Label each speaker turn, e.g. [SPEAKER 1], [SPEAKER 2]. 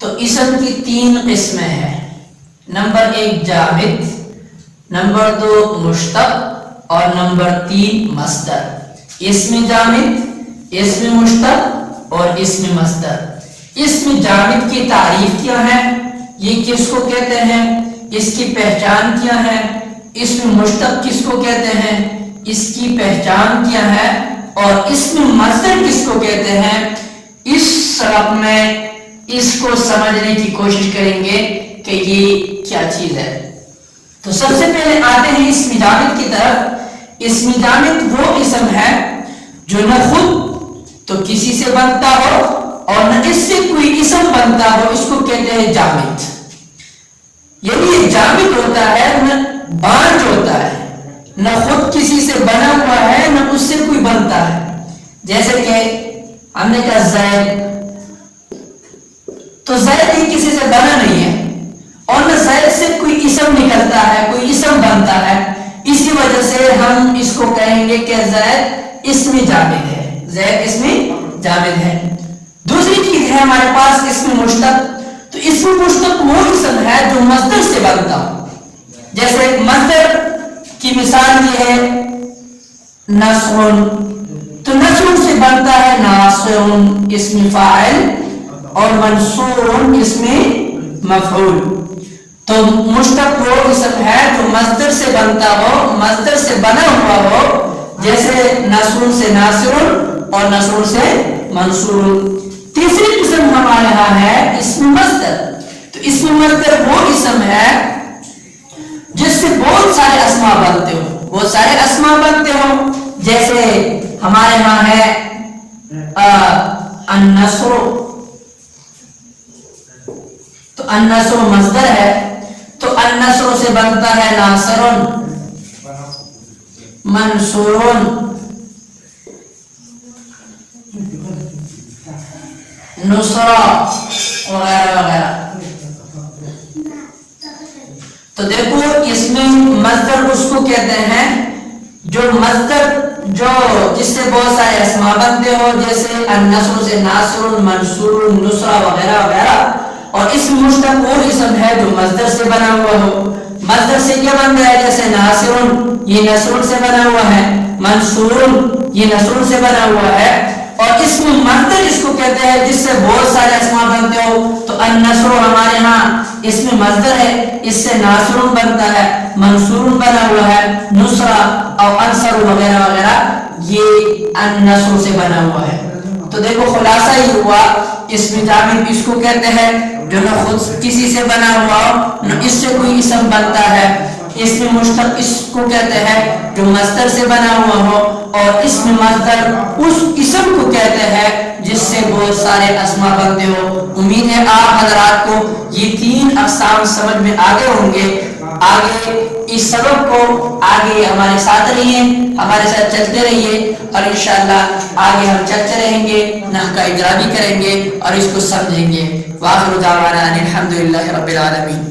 [SPEAKER 1] تو اسم کی تین قسمیں ہیں. نمبر 1 جامد، نمبر 2 مشتق اور نمبر 3 مصدر. اسم جامد، اسم مشتق اور اسم مصدر. اسم جامد کی تعریف کیا ہے، یہ کس کو کہتے ہیں، اس کی پہچان کیا ہے. اسم مشتق کس کو کہتے ہیں، اس کی پہچان کیا ہے. اور اسم مصدر کس کو کہتے ہیں. اس سبق میں اس کو سمجھنے کی کوشش کریں گے کہ یہ کیا چیز ہے. تو سب سے پہلے آتے ہیں اسم جامد کی طرف. اسم جامد وہ اسم ہے جو نہ خود تو کسی سے بنتا ہو اور نہ اس سے کوئی اسم بنتا ہو، اس کو کہتے ہیں جامد. یعنی یہ جامد ہوتا ہے، نہ بانج ہوتا ہے، نہ خود کسی سے بنا ہوا ہے نہ اس سے کوئی بنتا ہے. جیسے کہ ہم نے کہا زید، تو زید ہی کسی سے بنا نہیں ہے اور نہ زید سے کوئی اسم نکلتا ہے، کوئی اسم بنتا ہے. اسی وجہ سے ہم اس کو کہیں گے کہ زید اسم جامد ہے، زید اسم جامد ہے. دوسری چیز ہے ہمارے پاس اسم مشتق. تو اسم مشتق وہ اسم ہے جو مصدر سے بنتا ہو. جیسے مصدر کی مثال یہ ہے نصر، تو نصر سے بنتا ہے ناصر اسم فاعل اور منصور اسم مفعول. تو مشتق وہ اسم ہے جو مصدر سے بنتا ہو، مصدر سے بنا ہوا ہو. جیسے نصر سے ناصر اور نصر سے منصور. تیسری قسم ہمارے ہاں ہے اسم مصدر. تو اسم مصدر وہ اسم ہے جس سے بہت سارے اسماء بنتے ہو، بہت سارے اسماء بنتے ہو. جیسے ہمارے ہاں ہے النصر، تو النصر مصدر ہے. تو النصر سے بنتا ہے ناصر، منصور، نصرہ وغیرہ وغیرہ. تو دیکھو اس میں مصدر اس کو کہتے ہیں جو مصدر جس سے بہت سارے اسماء بنتے ہو، جیسے النصر سے ناصر، منصور، نصرہ وغیرہ وغیرہ. اور اسم مشتق وہ اسم ہے جو مصدر سے بنا ہوا ہو. مصدر سے کیا بنتا ہے، جیسے ناصر یہ نصر سے بنا ہوا ہے، منصور یہ نصر سے بنا ہوا ہے. اور اسم مصدر اس کو کہتے ہیں جس سے بہت سارے اسماء بنتے ہو. تو النصر ہمارے ہاں اسم مصدر ہے، اس سے ناصر بنتا ہے، منصور بنا ہوا ہے، نصرہ اور انصر وغیرہ وغیرہ یہ النصر سے بنا ہوا ہے. تو دیکھو خلاصہ ہی ہوا، اسم جامد اس کو کہتے ہیں جو نہ خود کسی سے بنا ہوا ہو نہ اس سے کوئی اسم بنتا ہے. اسم مشتق اس کو کہتے ہیں جو مصدر سے بنا ہوا ہو. اور اسم مصدر اس اسم کو کہتے ہیں جس سے بہت سارے اسماء بنتے ہو. امید ہے آپ حضرات کو یہ تین اقسام سمجھ میں آگے ہوں گے. آگے اس سبق کو آگے ہمارے ساتھ رہیے، ہمارے ساتھ چلتے رہیے اور انشاءاللہ آگے ہم چلتے رہیں گے، نحو کا اجرا بھی کریں گے اور اس کو سمجھیں گے. وآخر دعوانا الحمدللہ رب العالمین.